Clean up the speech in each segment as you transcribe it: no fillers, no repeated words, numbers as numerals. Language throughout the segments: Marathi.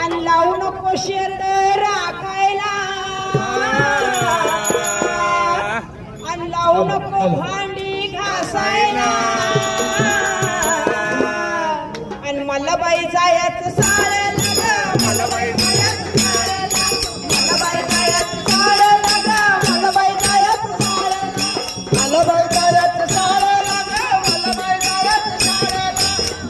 आणि लावू नको शेरड राखायला आणि लावू नको भांडी घासायला आणि मला बाई जायचं साड्याला ग मला बाई जायचं साड्याला मला बाई जायचं साड्याला ग मला बाई जायचं साड्याला मला बाई जायचं साड्याला ग मला बाई जायचं साड्याला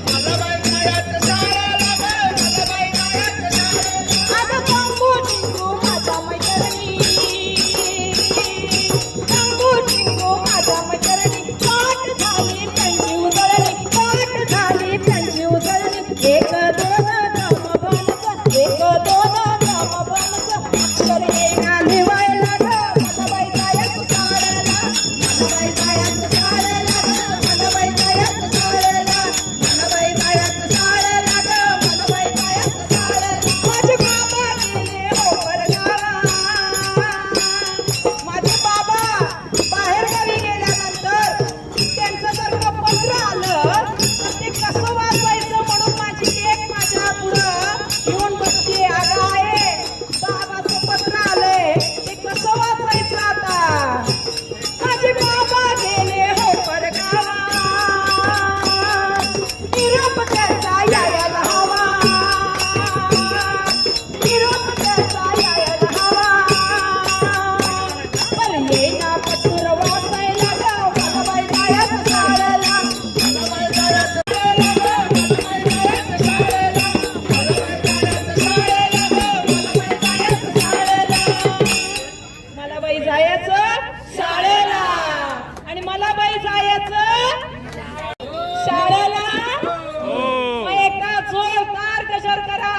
मला बाई जायचं साड्याला ग मला बाई जायचं साड्याला अगं बांबू टिंगू माझ्या मैत्रिणी बांबू टिंगू माझ्या मैत्रिणी पाठ झाली त्यांची उजळणी पाठ झाली त्यांची उजळणी एक दोन नाम बनच एक दोन नाम बनच अक्षर येईना लिवायला ग मला बाई जायचं साड्याला मला बाई जायचं साड्याला ग मला बाई जायचं साड्याला मला बाई जायचं साड्याला ग मला बाई जायचं साड्याला माझे बाबा गेले हो परगावा माझे बाबा बाहेर गावी गेल्यानंतर त्यांचं जर का पत्र आलं तर ते कसं वाचायचं म्हणून माझी लेक माझ्या पुढं येऊन बसते अगं आहे बाबाचं पत्र आलंय ते कसं वाचायचं आता माझे बाबा गेले हो परगावा निरोप त्याचा यायला हवा निरोप त्याचा यायला हवा पण येईना पत्र वाचायला ग मला बाई जायचं साड्याला मला बाई जायचं साड्याला ग मला बाई जायचं साड्याला मला बाई जायचं साड्याला आणि मला बाई जायचं शाळेला मग एका जोरदार गजर करा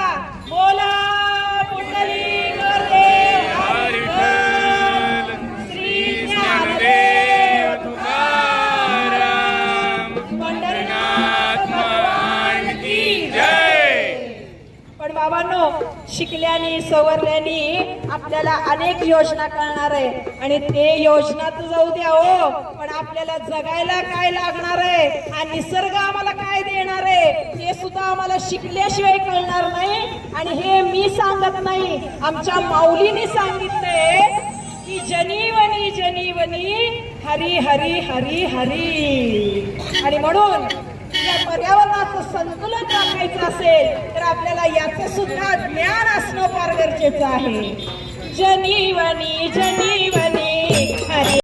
बोला पुंडलिक देव हरी विठ्ठल श्री ज्ञानदेव तुकाराम पंढरीनाथ भगवान की जय. पण बाबांनो शिकल्याने सवरल्याने आपल्याला अनेक योजना कळणार आहे आणि ते योजना तर जाऊ द्या हो पण आपल्याला जगायला काय लागणार आहे हा निसर्ग आम्हाला काय देणार आहे ते सुद्धा आम्हाला शिकल्याशिवाय कळणार नाही. आणि हे मी सांगत नाही आमच्या माऊलीने सांगितलंय की जनीवनी जनीवनी हरी हरी हरी हरी. आणि म्हणून या पर्यावरणाचं संतुलन राखायचं असेल तर आपल्याला याचे सुद्धा ज्ञान असणं फार गरजेचं आहे. जनीवनी जनीवनी हरी